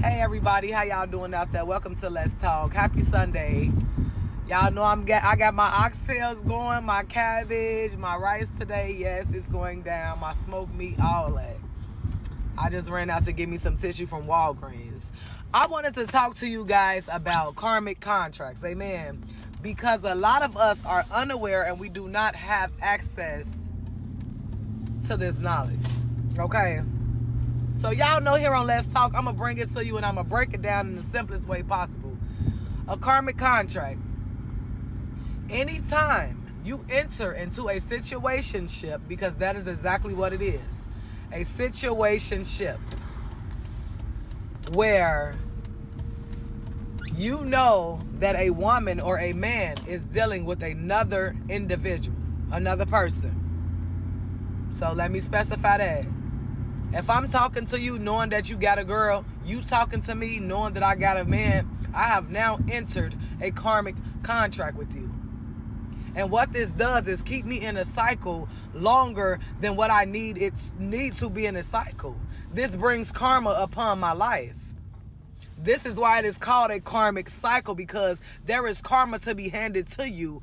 Hey everybody, how y'all doing out there? Welcome to Let's Talk. Happy Sunday. Y'all know I got my oxtails going, my cabbage, my rice today. Yes, it's going down. My smoked meat, all that. I just ran out to get me some tissue from Walgreens. I wanted to talk to you guys about karmic contracts. Amen. Because a lot of us are unaware and we do not have access to this knowledge. Okay? So y'all know here on Let's Talk, I'm going to bring it to you and I'm going to break it down in the simplest way possible. A karmic contract. Anytime you enter into a situationship, because that is exactly what it is, a situationship where you know that a woman or a man is dealing with another individual, another person. So let me specify that. If I'm talking to you knowing that you got a girl, you talking to me knowing that I got a man, I have now entered a karmic contract with you. And what this does is keep me in a cycle longer than what I need to be in a cycle. This brings karma upon my life. This is why it is called a karmic cycle, because there is karma to be handed to you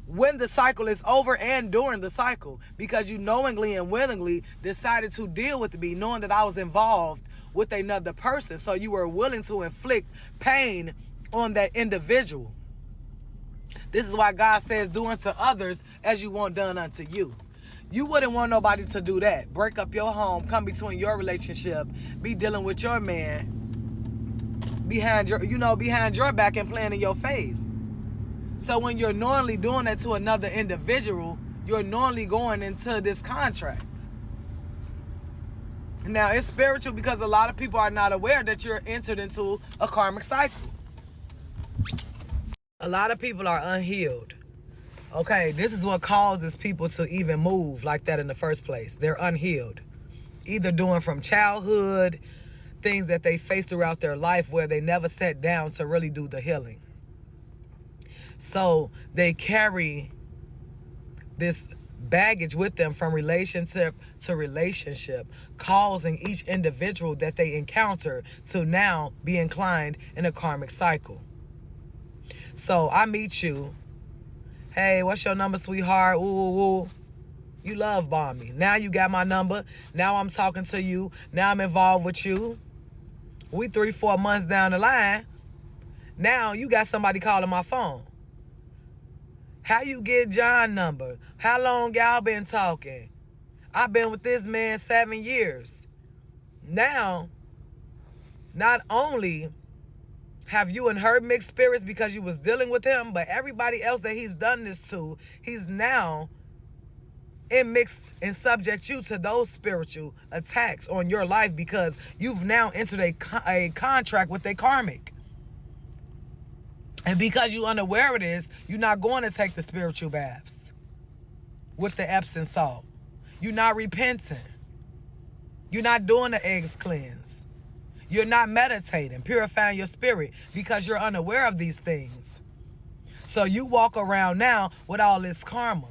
when the cycle is over and during the cycle, because you knowingly and willingly decided to deal with me knowing that I was involved with another person. So you were willing to inflict pain on that individual. This is why God says, do unto others as you want done unto you. You wouldn't want nobody to do that. Break up your home, come between your relationship, be dealing with your man behind your back and playing in your face. So when you're knowingly doing that to another individual, you're knowingly going into this contract. Now, it's spiritual because a lot of people are not aware that you're entered into a karmic cycle. A lot of people are unhealed. Okay, this is what causes people to even move like that in the first place. They're unhealed. Either doing from childhood, things that they face throughout their life where they never sat down to really do the healing. So they carry this baggage with them from relationship to relationship, causing each individual that they encounter to now be inclined in a karmic cycle. So I meet you. Hey, what's your number, sweetheart? Ooh. You love bomb me. Now you got my number. Now I'm talking to you. Now I'm involved with you. We 3-4 months down the line. Now you got somebody calling my phone. How you get John's number? How long y'all been talking? I've been with this man 7 years. Now, not only have you and her mixed spirits because you was dealing with him, but everybody else that he's done this to, he's now in mixed and subject you to those spiritual attacks on your life because you've now entered a contract with a karmic. And because you're unaware of this, you're not going to take the spiritual baths with the Epsom salt. You're not repenting. You're not doing the eggs cleanse. You're not meditating, purifying your spirit because you're unaware of these things. So you walk around now with all this karma.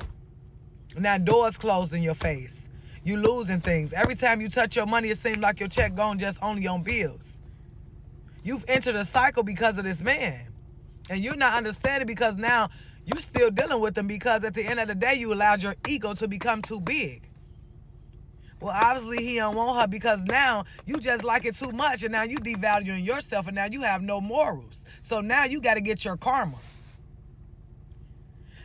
Now doors closed in your face. You losing things. Every time you touch your money, it seems like your check going just only on bills. You've entered a cycle because of this man. And you're not understanding because now you're still dealing with them because at the end of the day, you allowed your ego to become too big. Well, obviously he don't want her because now you just like it too much and now you devaluing yourself and now you have no morals. So now you got to get your karma.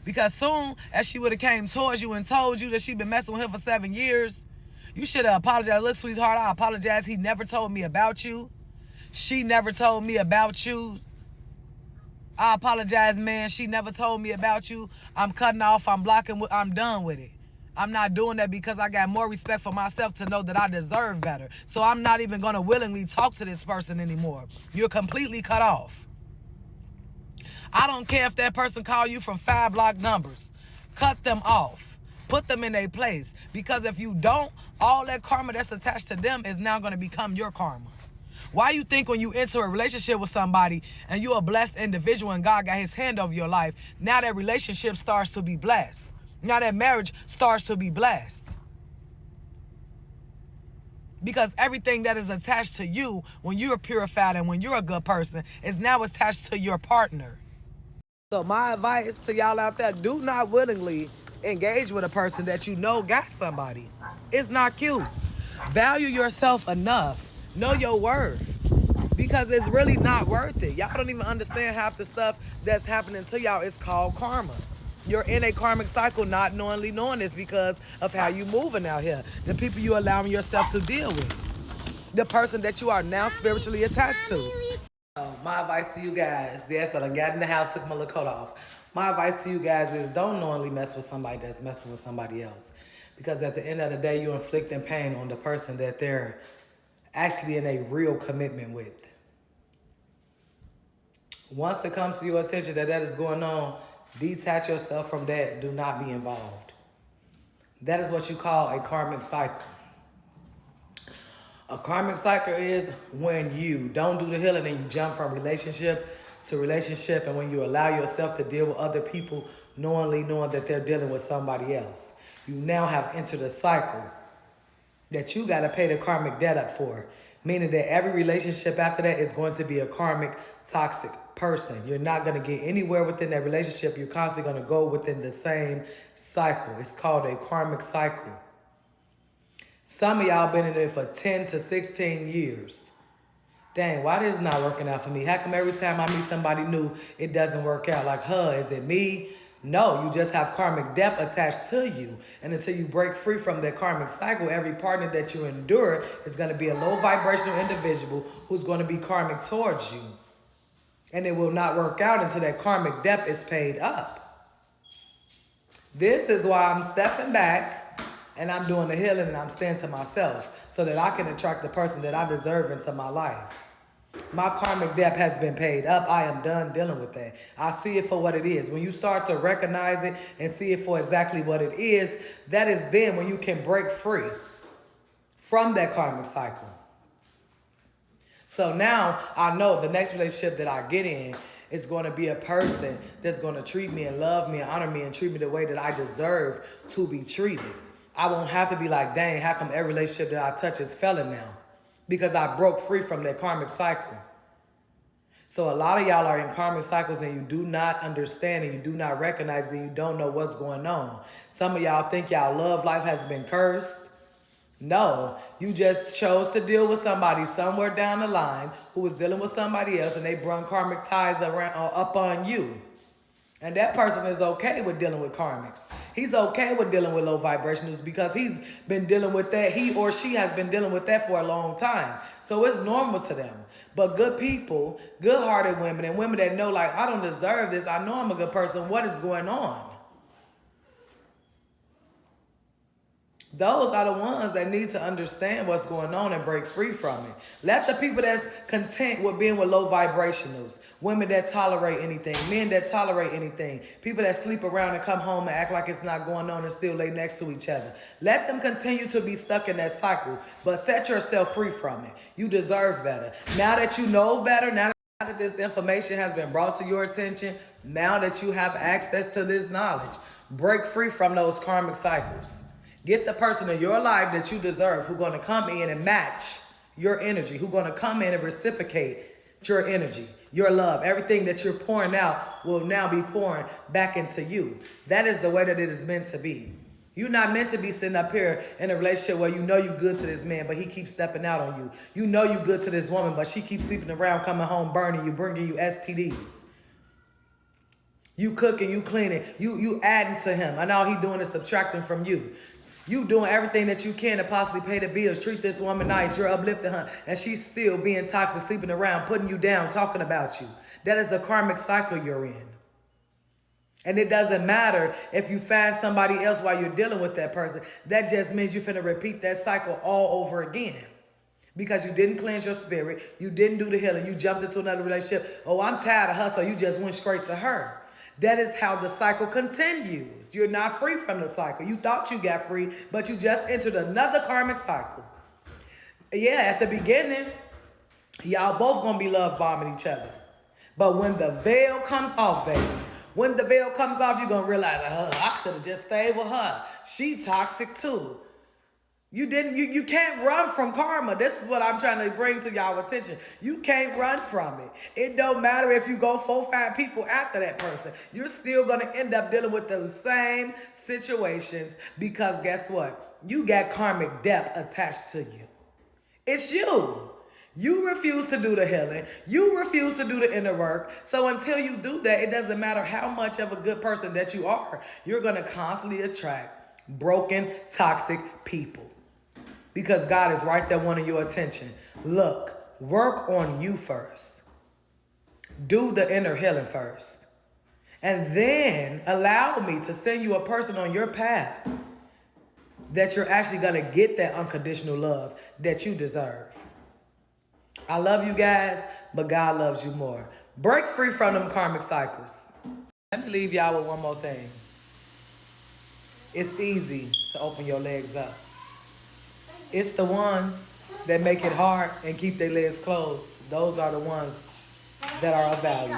Because soon as she would have came towards you and told you that she been messing with him for 7 years, you should have apologized. Look, sweetheart, I apologize. He never told me about you. She never told me about you. I apologize, man. She never told me about you. I'm cutting off. I'm blocking. I'm done with it. I'm not doing that because I got more respect for myself to know that I deserve better. So I'm not even going to willingly talk to this person anymore. You're completely cut off. I don't care if that person call you from 5 block numbers. Cut them off. Put them in a place. Because if you don't, all that karma that's attached to them is now going to become your karma. Why you think when you enter a relationship with somebody and you're a blessed individual and God got his hand over your life, now that relationship starts to be blessed. Now that marriage starts to be blessed. Because everything that is attached to you when you're purified and when you're a good person is now attached to your partner. So my advice to y'all out there, do not willingly engage with a person that you know got somebody. It's not cute. Value yourself enough. Know your worth. Because it's really not worth it. Y'all don't even understand half the stuff that's happening to y'all. It's called karma. You're in a karmic cycle not knowingly knowing this because of how you moving out here. The people you allowing yourself to deal with. The person that you are now spiritually attached to. My advice to you guys, yes, I done got in the house, took my little coat off. My advice to you guys is don't knowingly mess with somebody that's messing with somebody else. Because at the end of the day, you're inflicting pain on the person that they're actually in a real commitment with. Once it comes to your attention that is going on, detach yourself from that. Do not be involved. That is what you call a karmic cycle. A karmic cycle is when you don't do the healing and you jump from relationship to relationship, and when you allow yourself to deal with other people knowingly knowing that they're dealing with somebody else. You now have entered a cycle that you got to pay the karmic debt up for, meaning that every relationship after that is going to be a karmic, toxic person. You're not going to get anywhere within that relationship. You're constantly going to go within the same cycle. It's called a karmic cycle. Some of y'all been in it for 10 to 16 years. Dang, why this not working out for me? How come every time I meet somebody new, it doesn't work out? Like, is it me? No, you just have karmic debt attached to you. And until you break free from that karmic cycle, every partner that you endure is going to be a low vibrational individual who's going to be karmic towards you. And it will not work out until that karmic debt is paid up. This is why I'm stepping back and I'm doing the healing and I'm staying to myself so that I can attract the person that I deserve into my life. My karmic debt has been paid up. I am done dealing with that. I see it for what it is. When you start to recognize it and see it for exactly what it is, that is then when you can break free from that karmic cycle. So now I know the next relationship that I get in is going to be a person that's going to treat me and love me and honor me and treat me the way that I deserve to be treated. I won't have to be like, dang, how come every relationship that I touch is failing now? Because I broke free from that karmic cycle. So a lot of y'all are in karmic cycles and you do not understand and you do not recognize and you don't know what's going on. Some of y'all think y'all love life has been cursed. No, you just chose to deal with somebody somewhere down the line who was dealing with somebody else and they brought karmic ties around up on you. And that person is okay with dealing with karmics. He's okay with dealing with low vibrationals because he's been dealing with that. He or she has been dealing with that for a long time. So it's normal to them. But good people, good-hearted women, and women that know, like, I don't deserve this. I know I'm a good person. What is going on? Those are the ones that need to understand what's going on and break free from it. Let the people that's content with being with low vibrationals, women that tolerate anything, men that tolerate anything, people that sleep around and come home and act like it's not going on and still lay next to each other. Let them continue to be stuck in that cycle, but set yourself free from it. You deserve better. Now that you know better, now that this information has been brought to your attention, now that you have access to this knowledge, break free from those karmic cycles. Get the person in your life that you deserve who's going to come in and match your energy, who's going to come in and reciprocate your energy, your love. Everything that you're pouring out will now be pouring back into you. That is the way that it is meant to be. You're not meant to be sitting up here in a relationship where you know you're good to this man, but he keeps stepping out on you. You know you're good to this woman, but she keeps sleeping around, coming home, burning you, bringing you STDs. You cooking, you cleaning, you adding to him, and all he doing is subtracting from you. You doing everything that you can to possibly pay the bills, treat this woman nice, you're uplifting her, and she's still being toxic, sleeping around, putting you down, talking about you. That is a karmic cycle you're in. And it doesn't matter if you find somebody else while you're dealing with that person. That just means you're finna repeat that cycle all over again. Because you didn't cleanse your spirit, you didn't do the healing, you jumped into another relationship. Oh, I'm tired of her, so you just went straight to her. That is how the cycle continues. You're not free from the cycle. You thought you got free, but you just entered another karmic cycle. Yeah, at the beginning, y'all both gonna be love bombing each other. But when the veil comes off, baby, when the veil comes off, you're gonna realize, I could have just stayed with her. She toxic too. You can't run from karma. This is what I'm trying to bring to y'all attention. You can't run from it. It don't matter if you go 4-5 people after that person. You're still going to end up dealing with those same situations because guess what? You got karmic debt attached to you. It's you. You refuse to do the healing. You refuse to do the inner work. So until you do that, it doesn't matter how much of a good person that you are. You're going to constantly attract broken, toxic people. Because God is right there wanting your attention. Look, work on you first. Do the inner healing first. And then allow me to send you a person on your path that you're actually going to get that unconditional love that you deserve. I love you guys, but God loves you more. Break free from them karmic cycles. Let me leave y'all with one more thing. It's easy to open your legs up. It's the ones that make it hard and keep their legs closed. Those are the ones that are of value.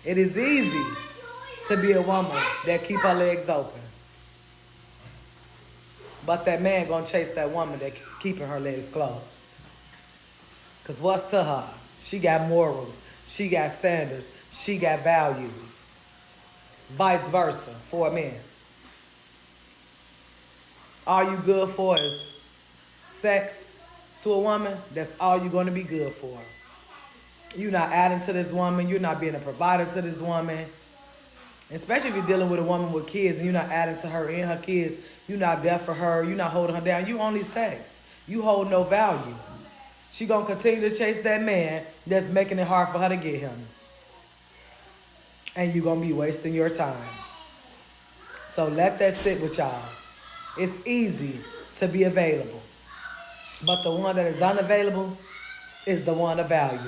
It is easy to be a woman that keep her legs open. But that man gonna chase that woman that's keeping her legs closed. Because what's to her? She got morals. She got standards. She got values. Vice versa for a man. All you good for is sex to a woman. That's all you're going to be good for. You're not adding to this woman. You're not being a provider to this woman. Especially if you're dealing with a woman with kids and you're not adding to her and her kids. You're not there for her. You're not holding her down. You only sex. You hold no value. She going to continue to chase that man that's making it hard for her to get him. And you're going to be wasting your time. So let that sit with y'all. It's easy to be available. But the one that is unavailable is the one of value.